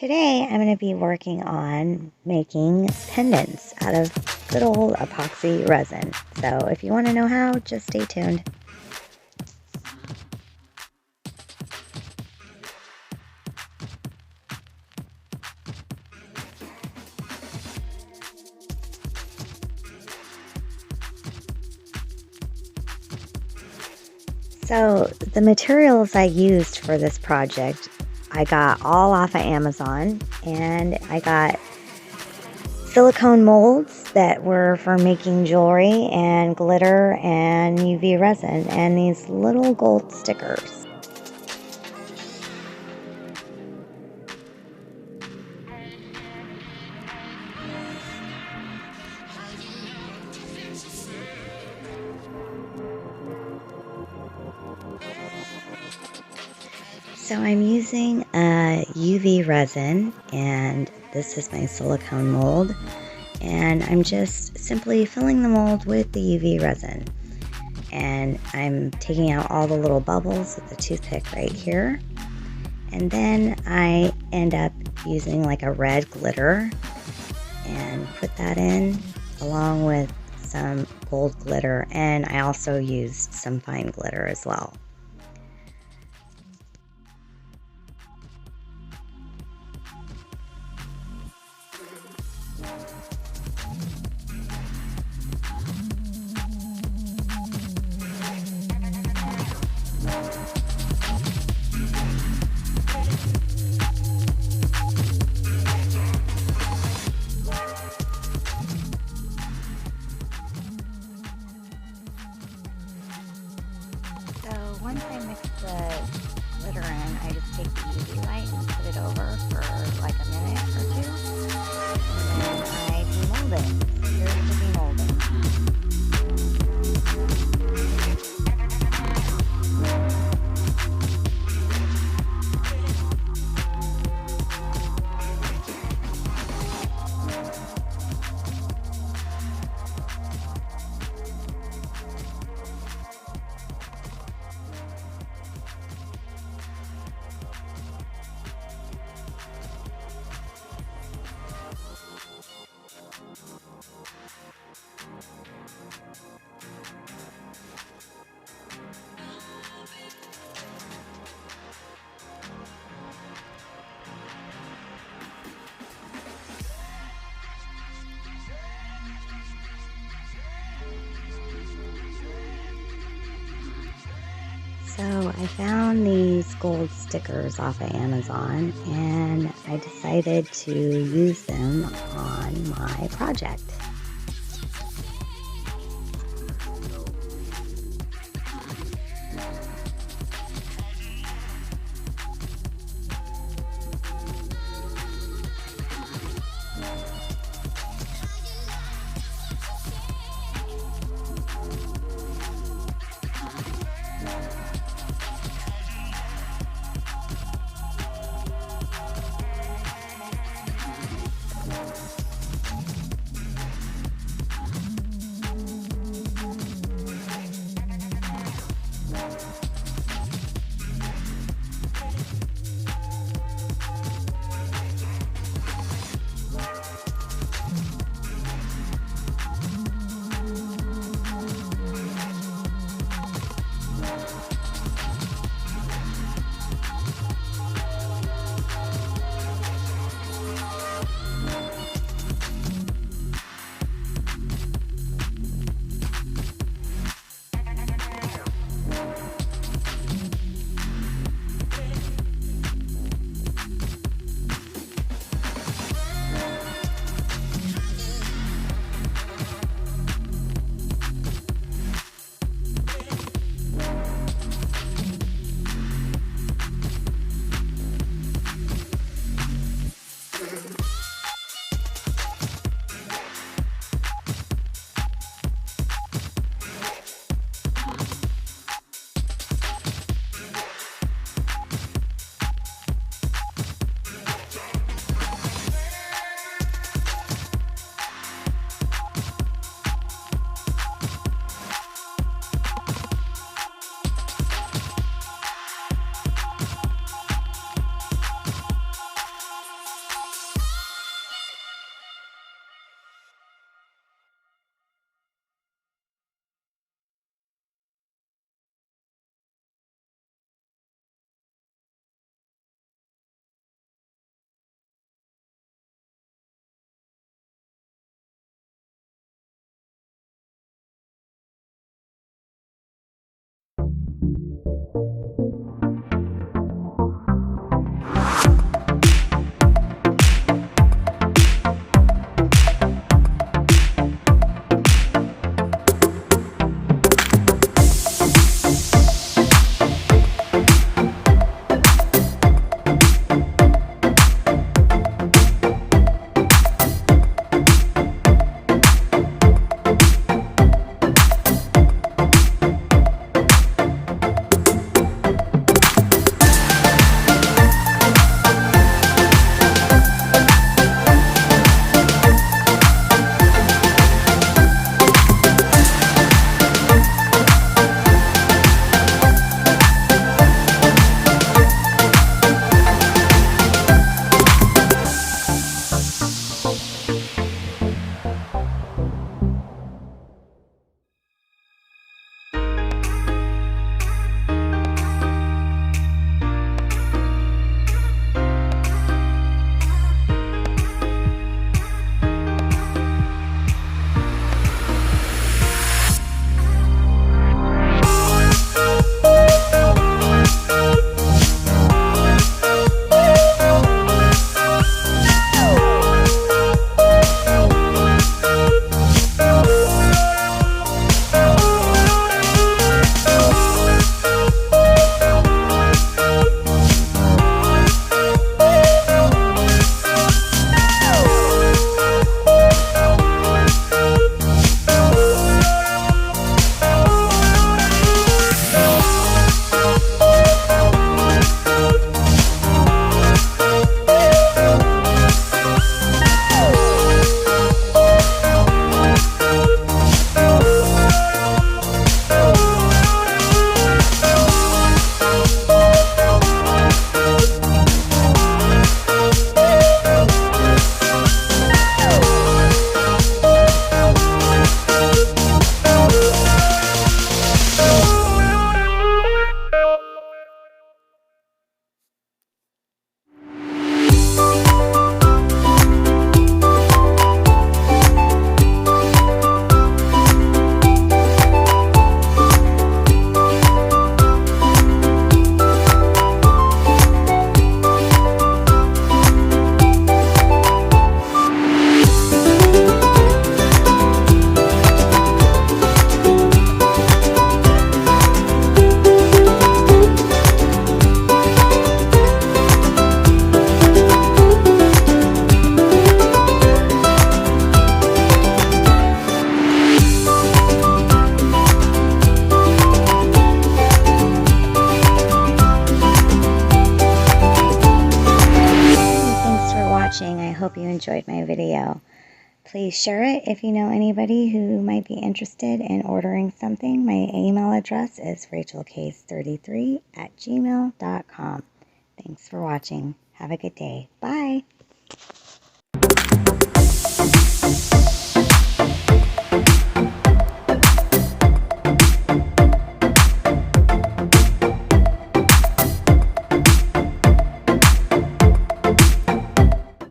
Today I'm going to be working on making pendants out of good old epoxy resin. So if you want to know how, just stay tuned. So the materials I used for this project, I got all off of Amazon, and I got silicone molds that were for making jewelry and glitter and UV resin and these little gold stickers. So I'm using a UV resin, and this is my silicone mold, and I'm just simply filling the mold with the UV resin, and I'm taking out all the little bubbles with the toothpick right here, and then I end up using like a red glitter and put that in along with some gold glitter, and I also used some fine glitter as well. So once I mix the glitter in, I just take the UV light and put it over for like a minute or two, and then I demold it. Here's the demolding. So I found these gold stickers off of Amazon, and I decided to use them on my project. hope you enjoyed my video. Please share it if you know anybody who might be interested in ordering something. My email address is rachelcase33@gmail.com. Thanks for watching. Have a good day. Bye.